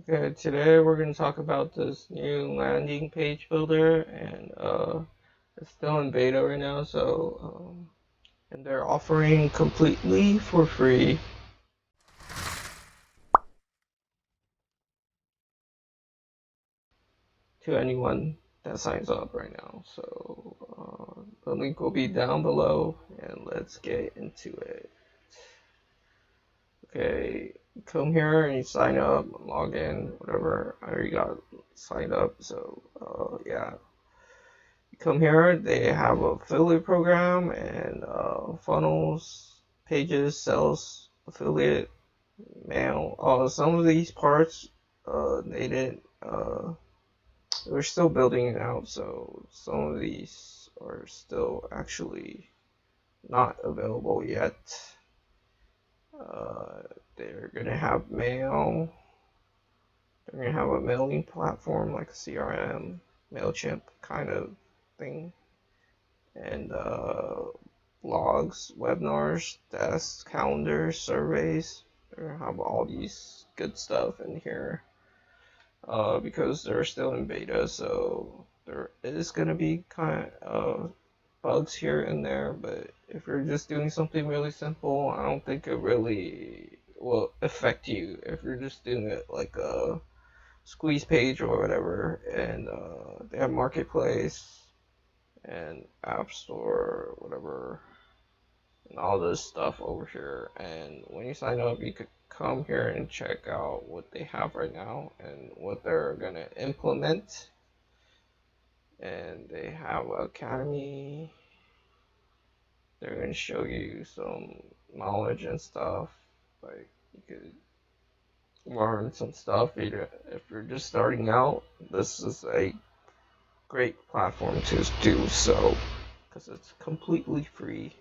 Okay, today we're going to talk about this new landing page builder, and it's still in beta right now. And they're offering completely for free to anyone that signs up right now. The link will be down below, and let's get into it. Okay, you come here and you sign up, log in, whatever. I already got signed up, yeah. Come here, they have a affiliate program and funnels, pages, sales, affiliate, mail. Some of these parts, they didn't. We're still building it out, so some of these are still actually not available yet. Uh, they're gonna have mail. They're gonna have a mailing platform like a CRM, Mailchimp kind of thing, and blogs, webinars, desks, calendars, surveys. They're gonna have all these good stuff in here because they're still in beta, so there is gonna be kind of bugs here and there. But if you're just doing something really simple, I don't think it really will affect you if you're just doing it like a squeeze page or whatever. And they have marketplace and app store, whatever, and all this stuff over here. And when you sign up, you could come here and check out what they have right now and what they're gonna implement. And they have Academy. They're gonna show you some knowledge and stuff. Like you could learn some stuff. If you're just starting out, this is a great platform to do so because it's completely free.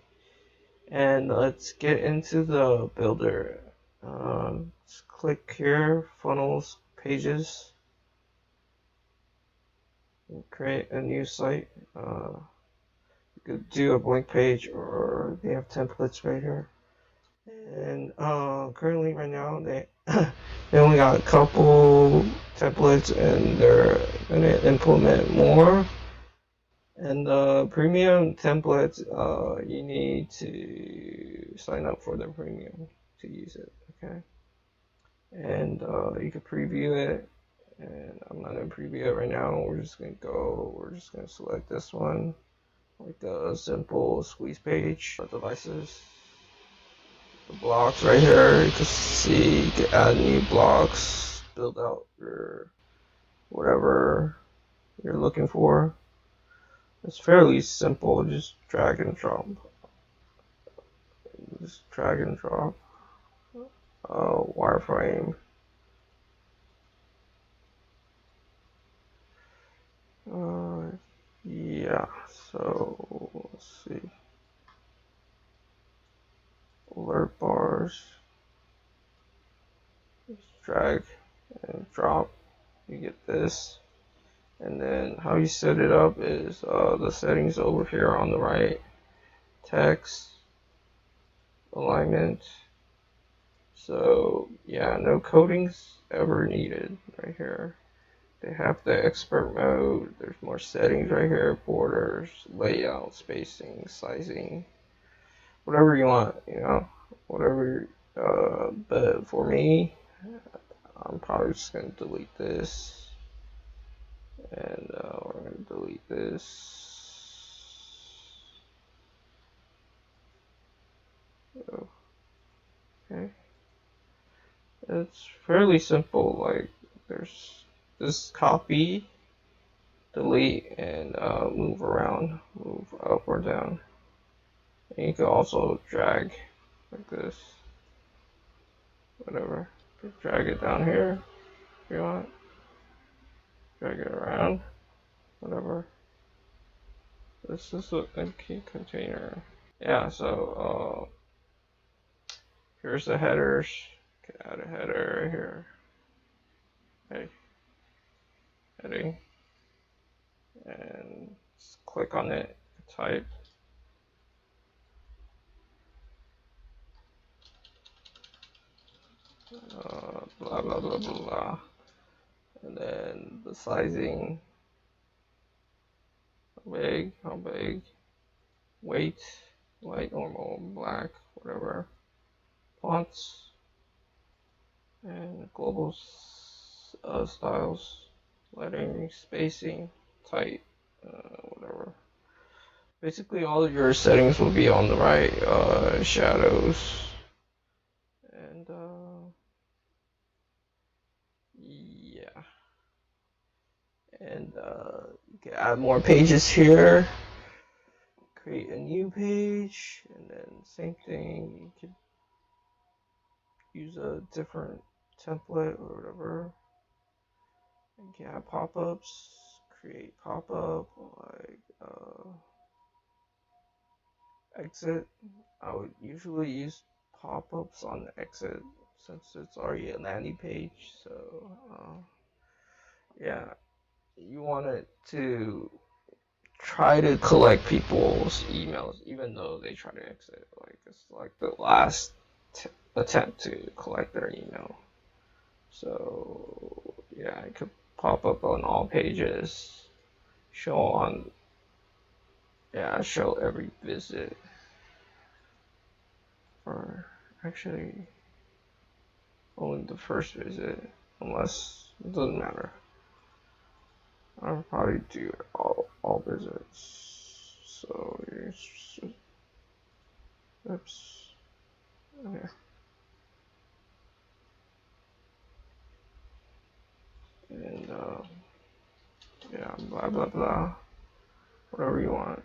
And let's get into the builder. Let's click here, funnels, pages, and create a new site. You could do a blank page, or they have templates right here. And currently, right now, they only got a couple templates, and they're gonna implement more. And the premium templates, you need to sign up for the premium to use it. Okay. And you can preview it, and I'm not gonna preview it right now. We're just gonna select this one, like a simple squeeze page for devices. The blocks right here, you can see, you can add new blocks, build out your whatever you're looking for. It's fairly simple, just drag and drop. Just drag and drop. Wireframe. Uh, yeah, so let's see. Alert bars. Just drag and drop. You get this. And then how you set it up is the settings over here on the right. Text, alignment. So yeah, no codings ever needed right here. They have the expert mode. There's more settings right here. Borders, layout, spacing, sizing, whatever you want, whatever. But for me, I'm probably just gonna delete this, and we're gonna delete this. So, okay, it's fairly simple. Like there's this copy, delete, and move around, move up or down. And you can also drag like this, whatever. Just drag it down here if you want. Drag it around, whatever. This is an empty container. Yeah, so here's the headers. You can add a header right here. Hey, heading. And just click on it, type. Blah, blah, blah, blah, blah. and then the sizing, how big, weight, light, normal, black, whatever, fonts, and global styles, lettering, spacing, type, whatever. Basically, all of your settings will be on the right. Shadows, and yeah, and you can add more pages here. Create a new page, and then same thing. You could use a different template or whatever. You can have pop-ups. Create pop-up like exit. I would usually use pop-ups on the exit since it's already a landing page. So yeah, you want it to try to collect people's emails, even though they try to exit. Like it's like the last attempt to collect their email. So yeah, it could pop up on all pages, show on, yeah, show every visit, or actually only the first visit, unless it doesn't matter. I'll probably do all visits. So oops, okay, and yeah, blah blah blah, whatever you want,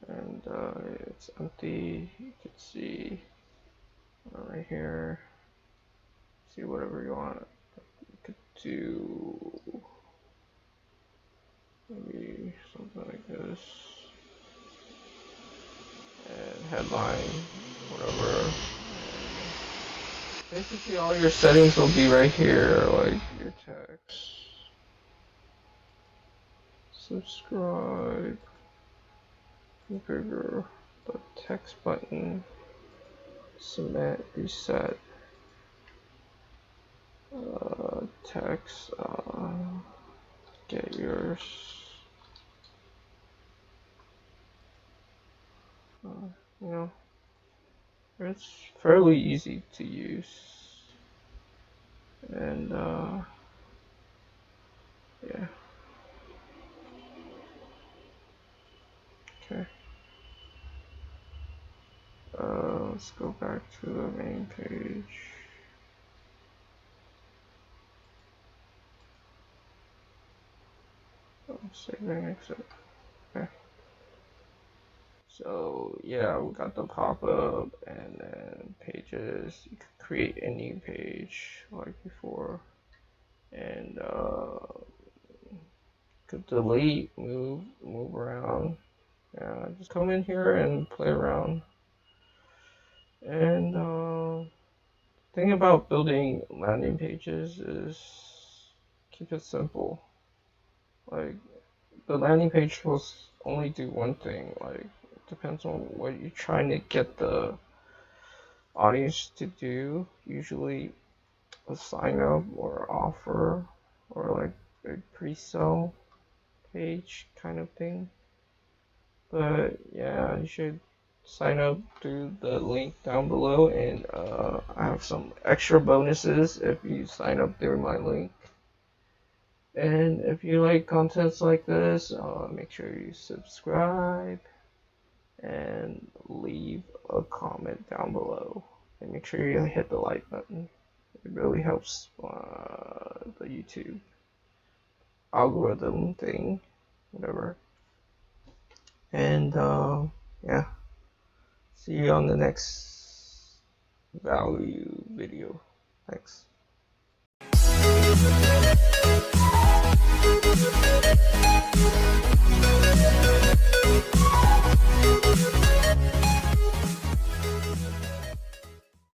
and it's empty. You can see right here. See whatever you want. You could do maybe something like this, and headline, whatever. Basically, all your settings will be right here, like your text, subscribe, configure the text button, submit, reset, text, get yours, you know, it's fairly easy to use, and yeah, okay. Let's go back to the main page. Oh, save and exit. Okay. So yeah, we got the pop-up and then pages. You can create a new page like before, and could delete, move around. Yeah, just come in here and play around. And thing about building landing pages is keep it simple. Like the landing page will only do one thing. Like it depends on what you're trying to get the audience to do. Usually a sign up or offer or like a pre-sale page kind of thing. But yeah, you should sign up through the link down below, and I have some extra bonuses if you sign up through my link. And if you like contents like this, make sure you subscribe and leave a comment down below. And make sure you hit the like button. It really helps the YouTube algorithm thing, whatever. And yeah, see you on the next value video. Thanks.